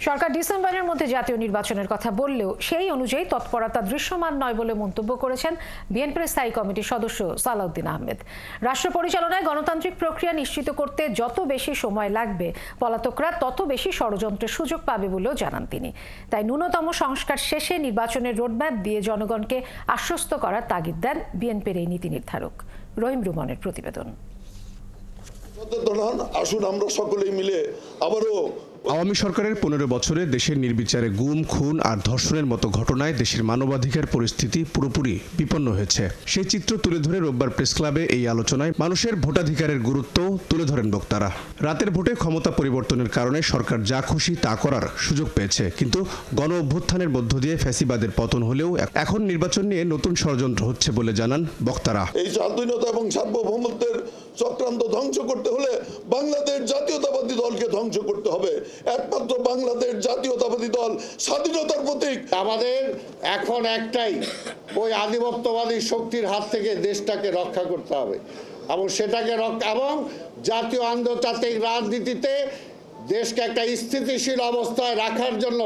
সরকার ডিসেম্বরের মধ্যে জাতীয় নির্বাচনের কথা বললেও সেই অনুযায়ী তৎপরতা দৃশ্যমান নয় বলে মন্তব্য করেছেন বিএনপির স্থায়ী কমিটির সদস্য সালাউদ্দিন আহমেদ। রাষ্ট্র পরিচালনায় গণতান্ত্রিক প্রক্রিয়া নিশ্চিত করতে যত বেশি সময় লাগবে, পলাতকরা তত বেশি ষড়যন্ত্রের সুযোগ পাবে বলেও জানান তিনি। তাই ন্যূনতম সংস্কার শেষে নির্বাচনের রোডম্যাপ দিয়ে জনগণকে আশ্বস্ত করার তাগিদ দেন বিএনপির এই নীতি নির্ধারক। রহিম রুমনের প্রতিবেদন। আসুন আমরা সকলেই মিলে আবারও আওয়ামী সরকারের 15 বছরে দেশের নির্বিচারে গুম, খুন আর ধর্ষণের মতো ঘটনায় দেশের মানবাধিকার পরিস্থিতি পুরোপুরি বিপন্ন হয়েছে। সেই চিত্র তুলে ধরে রোববার প্রেস ক্লাবে এই আলোচনায় মানুষের ভোটাধিকারের গুরুত্ব তুলে ধরেন বক্তারা। রাতের ভোটে ক্ষমতা পরিবর্তনের কারণে সরকার যা খুশি তা করার সুযোগ পেয়েছে, কিন্তু গণ অভ্যুত্থানের মধ্য দিয়ে ফ্যাসিবাদের পতন হলেও এখন নির্বাচন নিয়ে নতুন ষড়যন্ত্র হচ্ছে বলে জানান বক্তারা। এই স্বাধীনতা এবং সার্বভৌমত্বের চক্রান্ত ধ্বংস করতে হলে বাংলাদেশ জাতীয়তাবাদী দলকে ধ্বংস করতে হবে। একমাত্র বাংলাদেশ জাতীয়তাবাদী দল স্বাধীনতার প্রতীক। আমাদের এখন একটাই, ওই আধিপত্যবাদী শক্তির হাত থেকে দেশটাকে রক্ষা করতে হবে এবং সেটাকে এবং জাতীয় আন্তর্জাতিক রাজনীতিতে দেশকে একটা স্থিতিশীল অবস্থায় রাখার জন্য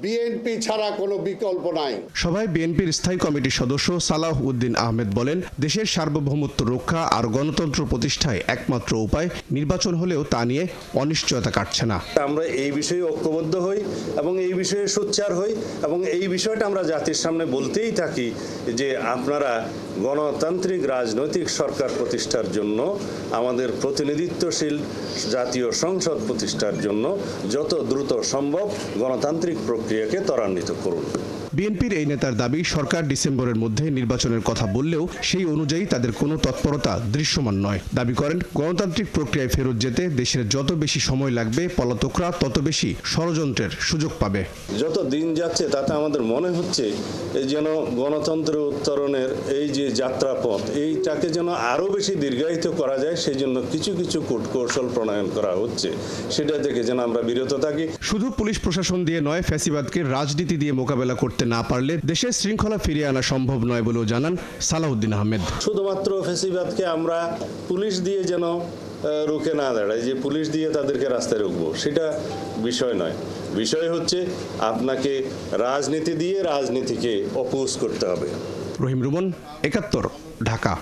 বিএনপি ছাড়া কোনো বিকল্প নাই। সভায় বিএনপির স্থায়ী কমিটির সদস্য সালাউদ্দিন আহমেদ বলেন, দেশের সার্বভৌমত্ব রক্ষা আর গণতন্ত্র প্রতিষ্ঠায় একমাত্র উপায় নির্বাচন হলেও তা নিয়ে অনিশ্চয়তা কাটছে না। আমরা এই বিষয়ে ঐক্যবদ্ধ হই এবং এই বিষয়ে সোচ্চার হই এবং এই বিষয়টা আমরা জাতির সামনে বলতেই থাকি যে আপনারা গণতান্ত্রিক রাজনৈতিক সরকার প্রতিষ্ঠার জন্য, আমাদের প্রতিনিধিত্বশীল জাতীয় সংসদ প্রতিষ্ঠার জন্য যত দ্রুত সম্ভব গণতান্ত্রিক প্রক্রিয়াকে ত্বরান্বিত করুন। বিএনপির এই নেতার দাবি, সরকার ডিসেম্বরের মধ্যে নির্বাচনের কথা বললেও সেই অনুযায়ী তাদের কোনো তৎপরতা দৃশ্যমান নয়। দাবি করেন, গণতান্ত্রিক প্রক্রিয়ায় ফেরত যেতে দেশের যত বেশি সময় লাগবে, পলাতকরা তত বেশি ষড়যন্ত্রের সুযোগ পাবে। যত দিন যাচ্ছে তাতে আমাদের মনে হচ্ছে যেন গণতন্ত্রের উত্তরণের এই যে যাত্রাপথ, এইটাকে যেন আরও বেশি দীর্ঘায়িত করা যায়, সেই জন্য কিছু কিছু কূটকৌশল প্রণয়ন করা হচ্ছে। সেটা থেকে যেন আমরা বিরত থাকি। শুধু পুলিশ প্রশাসন দিয়ে নয়, ফ্যাসিবাদকে রাজনীতি দিয়ে মোকাবেলা করতে না পারলে দেশের শৃঙ্খলা ফিরিয়ে আনা সম্ভব নয় বলেও জানান সালাউদ্দিন আহমেদ। শুধুমাত্র ফ্যাসিবাদকে আমরা পুলিশ দিয়ে যেন রুখে না দাঁড়ায়, যে পুলিশ দিয়ে তাদেরকে রাস্তায় রুখবো, সেটা বিষয় নয়। বিষয় হচ্ছে আপনাকে রাজনীতি দিয়ে রাজনীতিকে অপোজ করতে হবে। রহিম রুমন, ৭১, ঢাকা।